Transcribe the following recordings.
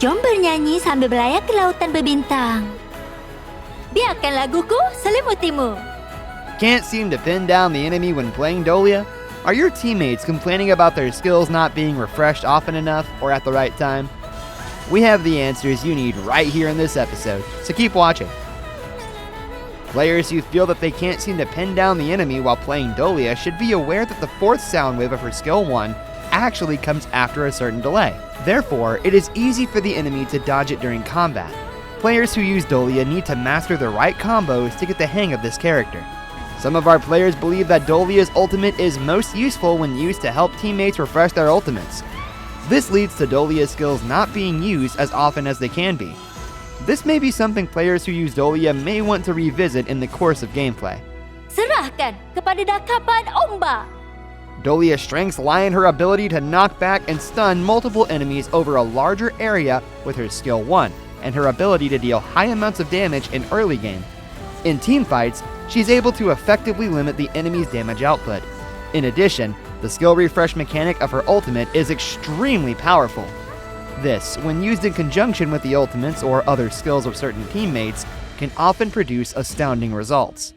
Jom bernyanyi sambil berlayar ke lautan berbintang. Biarkan laguku selimutimu. Can't seem to pin down the enemy when playing Dolia? Are your teammates complaining about their skills not being refreshed often enough or at the right time? We have the answers you need right here in this episode, so keep watching. Players who feel that they can't seem to pin down the enemy while playing Dolia should be aware that the fourth sound wave of her skill 1 actually comes after a certain delay. Therefore, it is easy for the enemy to dodge it during combat. Players who use Dolia need to master the right combos to get the hang of this character. Some of our players believe that Dolia's ultimate is most useful when used to help teammates refresh their ultimates. This leads to Dolia's skills not being used as often as they can be. This may be something players who use Dolia may want to revisit in the course of gameplay. Serahkan kepada dakapan ombak. Dolia's strengths lie in her ability to knock back and stun multiple enemies over a larger area with her skill 1, and her ability to deal high amounts of damage in early game. In team fights, she's able to effectively limit the enemy's damage output. In addition, the skill refresh mechanic of her ultimate is extremely powerful. This, when used in conjunction with the ultimates or other skills of certain teammates, can often produce astounding results.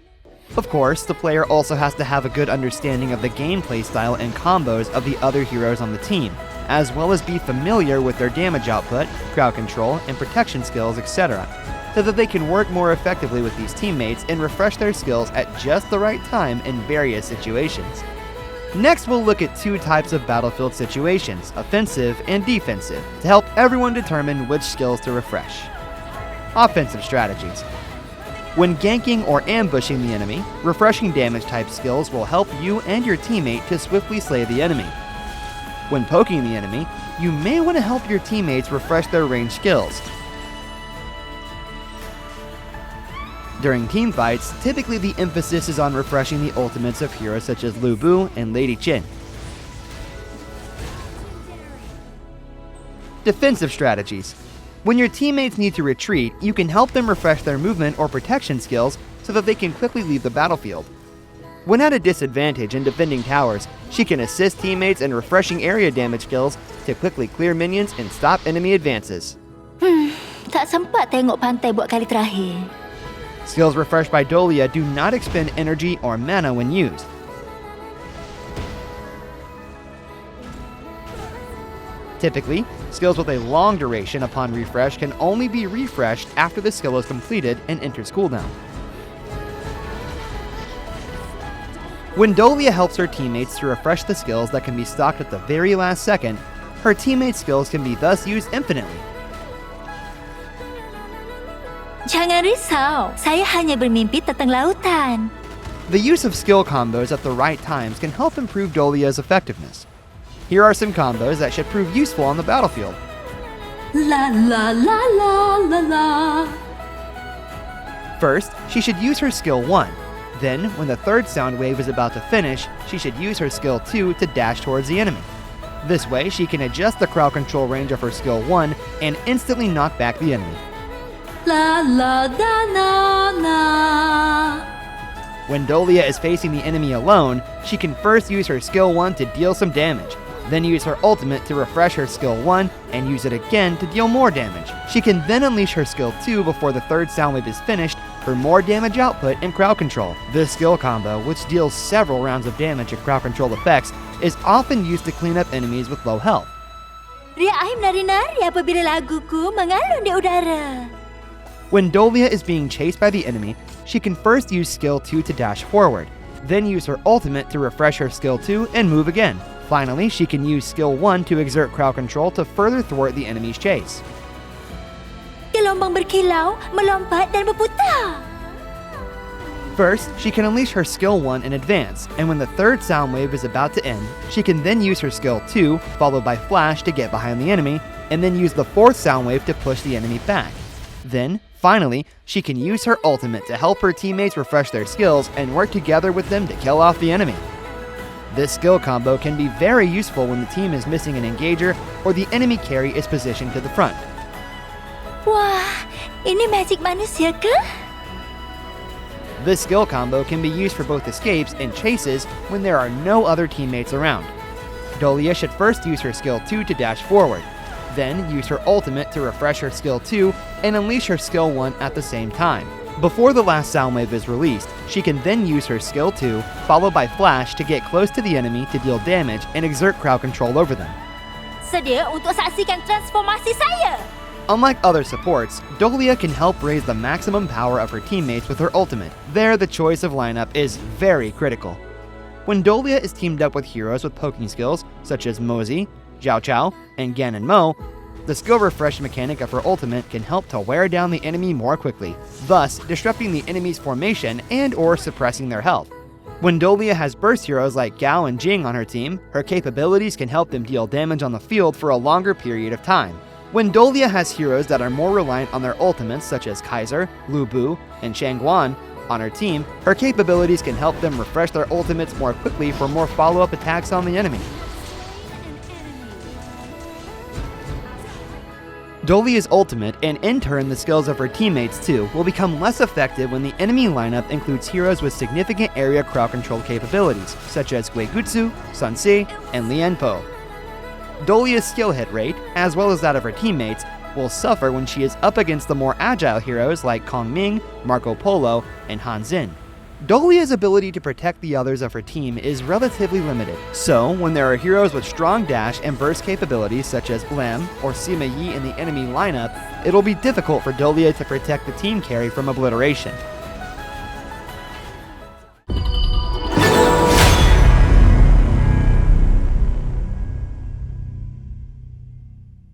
Of course, the player also has to have a good understanding of the gameplay style and combos of the other heroes on the team, as well as be familiar with their damage output, crowd control, and protection skills, etc., so that they can work more effectively with these teammates and refresh their skills at just the right time in various situations. Next, we'll look at 2 types of battlefield situations, offensive and defensive, to help everyone determine which skills to refresh. Offensive strategies. When ganking or ambushing the enemy, refreshing damage type skills will help you and your teammate to swiftly slay the enemy. When poking the enemy, you may want to help your teammates refresh their ranged skills. During team fights, typically the emphasis is on refreshing the ultimates of heroes such as Lu Bu and Lady Chin. Defensive strategies. When your teammates need to retreat, you can help them refresh their movement or protection skills so that they can quickly leave the battlefield. When at a disadvantage in defending towers, she can assist teammates in refreshing area damage skills to quickly clear minions and stop enemy advances. Tak sempat tengok pantai buat kali terakhir. Skills refreshed by Dolia do not expend energy or mana when used. Typically, skills with a long duration upon refresh can only be refreshed after the skill is completed and enters cooldown. When Dolia helps her teammates to refresh the skills that can be stocked at the very last second, her teammates' skills can be thus used infinitely. Jangan risau, saya hanya bermimpi tentang lautan. The use of skill combos at the right times can help improve Dolia's effectiveness. Here are some combos that should prove useful on the battlefield. La la la la la la. First, she should use her skill 1. Then, when the third sound wave is about to finish, she should use her skill 2 to dash towards the enemy. This way, she can adjust the crowd control range of her skill 1 and instantly knock back the enemy. La la da na na. When Dolia is facing the enemy alone, she can first use her skill 1 to deal some damage, then use her ultimate to refresh her skill 1 and use it again to deal more damage. She can then unleash her skill 2 before the third sound wave is finished for more damage output and crowd control. This skill combo, which deals several rounds of damage and crowd control effects, is often used to clean up enemies with low health. Ria Aim nari-nari apabila laguku mengalun di udara. When Dolia is being chased by the enemy, she can first use skill 2 to dash forward, then use her ultimate to refresh her skill 2 and move again. Finally, she can use skill 1 to exert crowd control to further thwart the enemy's chase. Gelombang berkilau, melompat dan berputar. First, she can unleash her skill 1 in advance, and when the third sound wave is about to end, she can then use her skill 2, followed by flash to get behind the enemy, and then use the fourth sound wave to push the enemy back. Then, finally, she can use her ultimate to help her teammates refresh their skills and work together with them to kill off the enemy. This skill combo can be very useful when the team is missing an engager or the enemy carry is positioned to the front. Wah, ini magic manusia ke? This skill combo can be used for both escapes and chases when there are no other teammates around. Dolia should first use her skill 2 to dash forward. then use her ultimate to refresh her skill 2 and unleash her skill 1 at the same time. Before the last sound wave is released, she can then use her skill 2, followed by flash to get close to the enemy to deal damage and exert crowd control over them. Sedia untuk saksikan transformasi saya? Unlike other supports, Dolia can help raise the maximum power of her teammates with her ultimate. There, the choice of lineup is very critical. When Dolia is teamed up with heroes with poking skills, such as Mosey, Jiao Chao, and Gan and Mo, the skill refresh mechanic of her ultimate can help to wear down the enemy more quickly, thus disrupting the enemy's formation and/or suppressing their health. When Dolia has burst heroes like Gao and Jing on her team, her capabilities can help them deal damage on the field for a longer period of time. When Dolia has heroes that are more reliant on their ultimates, such as Kaiser, Lu Bu, and Shangguan, on her team, her capabilities can help them refresh their ultimates more quickly for more follow-up attacks on the enemy. Dolia's ultimate, and in turn the skills of her teammates too, will become less effective when the enemy lineup includes heroes with significant area crowd control capabilities, such as Guigutsu, Sun Ce, and Lian Po. Dolia's skill hit rate, as well as that of her teammates, will suffer when she is up against the more agile heroes like Kong Ming, Marco Polo, and Han Xin. Dolia's ability to protect the others of her team is relatively limited, so when there are heroes with strong dash and burst capabilities such as Lem or Sima Yi in the enemy lineup, it'll be difficult for Dolia to protect the team carry from obliteration.